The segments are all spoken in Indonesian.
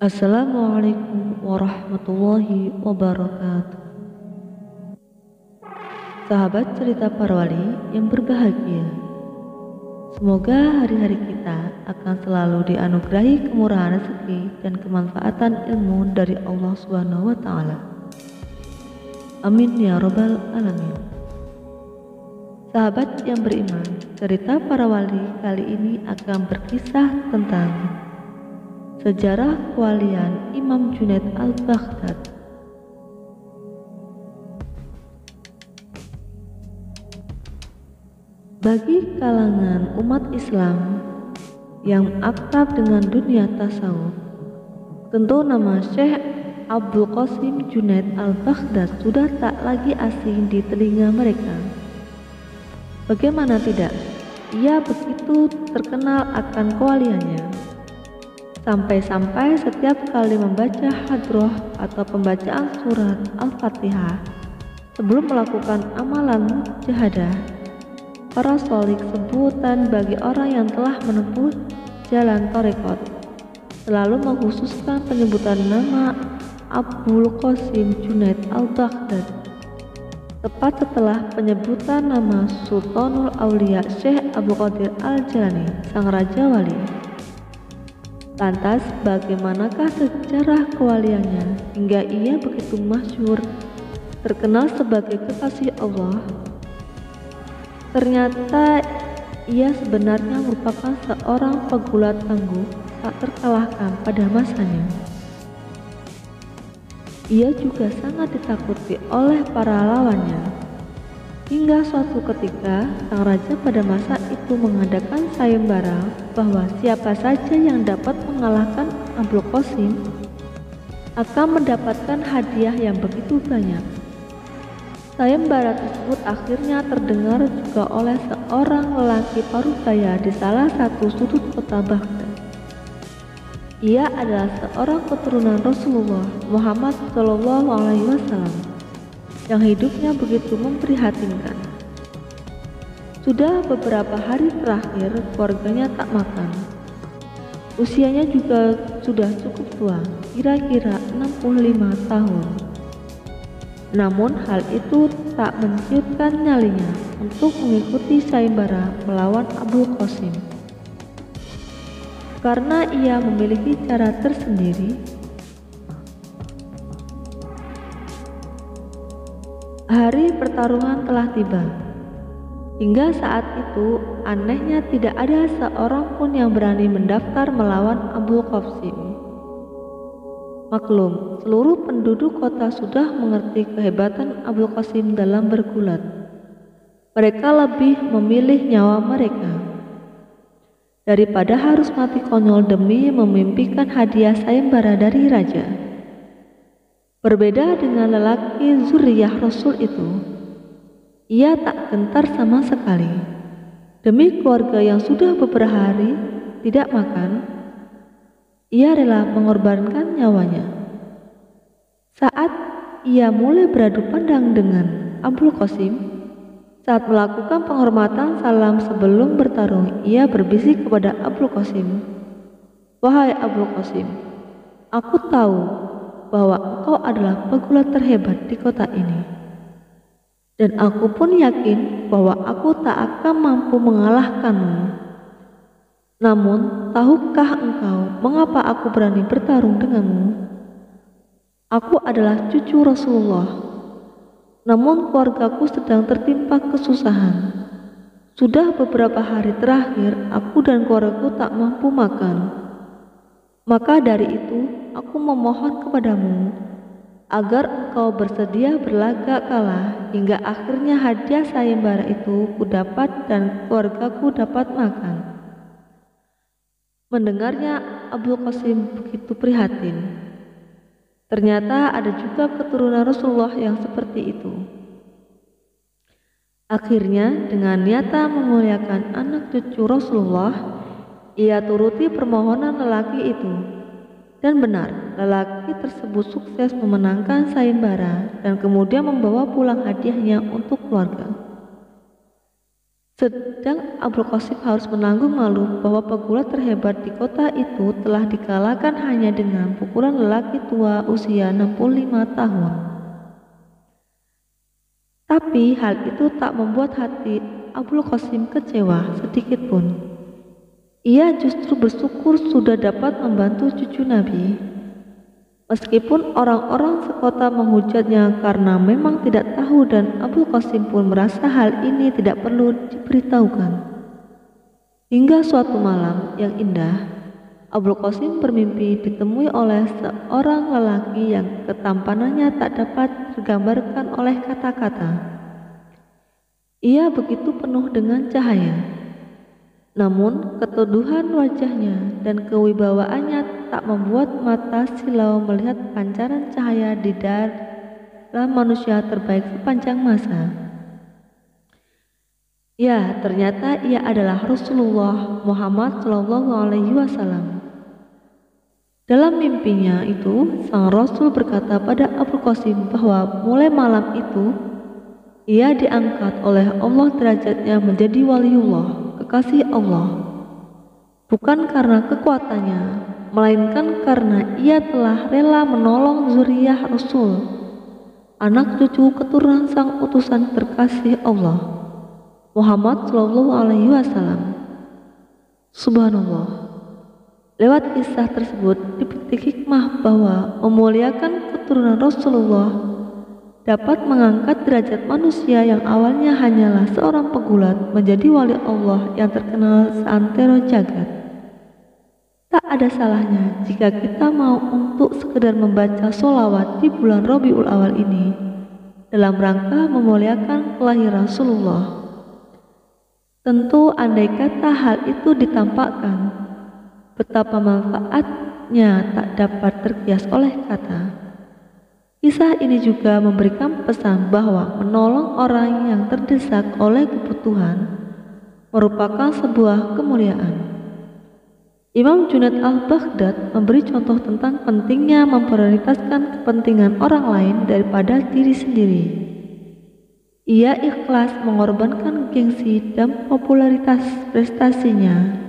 Assalamualaikum warahmatullahi wabarakatuh. Sahabat cerita para wali yang berbahagia, semoga hari-hari kita akan selalu dianugerahi kemurahan rezeki dan kemanfaatan ilmu dari Allah Subhanahu wa Ta'ala. Amin ya Rabbal Alamin. Sahabat yang beriman, cerita para wali kali ini akan berkisah tentang sejarah kewalian Imam Junaid al-Baghdad. Bagi kalangan umat Islam yang akrab dengan dunia tasawuf, tentu nama Syekh Abdul Qasim Junaid al-Baghdad sudah tak lagi asing di telinga mereka. Bagaimana tidak, ia begitu terkenal akan kewaliannya. Sampai-sampai setiap kali membaca hadroh atau pembacaan surat Al-Fatihah sebelum melakukan amalan mujahadah, para sholik sebutan bagi orang yang telah menempuh jalan tarekat selalu mengkhususkan penyebutan nama Abdul Qasim Junaid al-Baghdad tepat setelah penyebutan nama Sultanul Aulia Syekh Abdul Qadir al-Jilani, sang Raja Wali. Lantas bagaimanakah sejarah kewaliannya hingga ia begitu masyhur, terkenal sebagai kekasih Allah? Ternyata ia sebenarnya merupakan seorang pegulat tangguh tak terkalahkan pada masanya. Ia juga sangat ditakuti oleh para lawannya. Hingga suatu ketika, sang raja pada masa itu mengadakan sayembara bahwa siapa saja yang dapat mengalahkan Abdul Qasim akan mendapatkan hadiah yang begitu banyak. Sayembara tersebut akhirnya terdengar juga oleh seorang lelaki parubaya di salah satu sudut kota Baghdad. Ia adalah seorang keturunan Rasulullah Muhammad SAW yang hidupnya begitu memprihatinkan. Sudah beberapa hari terakhir keluarganya tak makan. Usianya juga sudah cukup tua, kira-kira 65 tahun. Namun hal itu tak menciutkan nyalinya untuk mengikuti sayembara melawan Abdul Qasim. Karena ia memiliki cara tersendiri, hari pertarungan telah tiba. Hingga saat itu, anehnya tidak ada seorang pun yang berani mendaftar melawan Abdul Qasim. Maklum, seluruh penduduk kota sudah mengerti kehebatan Abdul Qasim dalam bergulat. Mereka lebih memilih nyawa mereka daripada harus mati konyol demi memimpikan hadiah sayembara dari raja. Berbeda dengan lelaki zuriyah Rasul itu, ia tak gentar sama sekali. Demi keluarga yang sudah beberapa hari tidak makan, ia rela mengorbankan nyawanya. Saat ia mulai beradu pandang dengan Abdul Qasim, saat melakukan penghormatan salam sebelum bertarung, ia berbisik kepada Abdul Qasim, "Wahai Abdul Qasim, aku tahu bahwa engkau adalah pegulat terhebat di kota ini. Dan aku pun yakin bahwa aku tak akan mampu mengalahkanmu. Namun, tahukah engkau mengapa aku berani bertarung denganmu? Aku adalah cucu Rasulullah. Namun keluargaku sedang tertimpa kesusahan. Sudah beberapa hari terakhir, aku dan keluargaku tak mampu makan. Maka dari itu, aku memohon kepadamu agar engkau bersedia berlagak kalah hingga akhirnya hadiah sayembara itu kudapat dan keluargaku dapat makan." Mendengarnya, Abdul Qasim begitu prihatin. Ternyata ada juga keturunan Rasulullah yang seperti itu. Akhirnya, dengan niatan memuliakan anak cucu Rasulullah, ia turuti permohonan lelaki itu. Dan benar, lelaki tersebut sukses memenangkan sayembara dan kemudian membawa pulang hadiahnya untuk keluarga. Sedang Abul Qasim harus menanggung malu bahwa pegulat terhebat di kota itu telah dikalahkan hanya dengan pukulan lelaki tua usia 65 tahun. Tapi hal itu tak membuat hati Abul Qasim kecewa sedikit pun. Ia justru bersyukur sudah dapat membantu cucu Nabi. Meskipun orang-orang sekota menghujatnya karena memang tidak tahu dan Abul Qasim pun merasa hal ini tidak perlu diberitahukan. Hingga suatu malam yang indah, Abul Qasim bermimpi ditemui oleh seorang lelaki yang ketampanannya tak dapat tergambarkan oleh kata-kata. Ia begitu penuh dengan cahaya. Namun keteduhan wajahnya dan kewibawaannya tak membuat mata silau melihat pancaran cahaya di dalam manusia terbaik sepanjang masa. Ya, ternyata ia adalah Rasulullah Muhammad SAW. Dalam mimpinya itu, sang Rasul berkata pada Abul Qasim bahwa mulai malam itu ia diangkat oleh Allah derajatnya menjadi waliullah, kekasih Allah, bukan karena kekuatannya, melainkan karena ia telah rela menolong zuriyah Rasul, anak cucu keturunan sang utusan terkasih Allah, Muhammad SAW. Subhanallah. Lewat kisah tersebut dipetik hikmah bahwa memuliakan keturunan Rasulullah dapat mengangkat derajat manusia yang awalnya hanyalah seorang pegulat menjadi wali Allah yang terkenal seantero jagat. Tak ada salahnya jika kita mau untuk sekedar membaca sholawat di bulan Rabiul Awal ini dalam rangka memuliakan kelahiran Rasulullah. Tentu andai kata hal itu ditampakkan, betapa manfaatnya tak dapat terkias oleh kata. Kisah ini juga memberikan pesan bahwa menolong orang yang terdesak oleh kebutuhan merupakan sebuah kemuliaan. Imam Junaid al-Baghdad memberi contoh tentang pentingnya memprioritaskan kepentingan orang lain daripada diri sendiri. Ia ikhlas mengorbankan gengsi dan popularitas prestasinya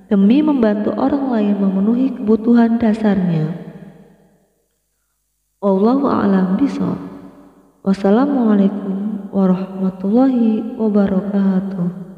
demi membantu orang lain memenuhi kebutuhan dasarnya. Wallahu a'lam bishawab. Wassalamualaikum warahmatullahi wabarakatuh.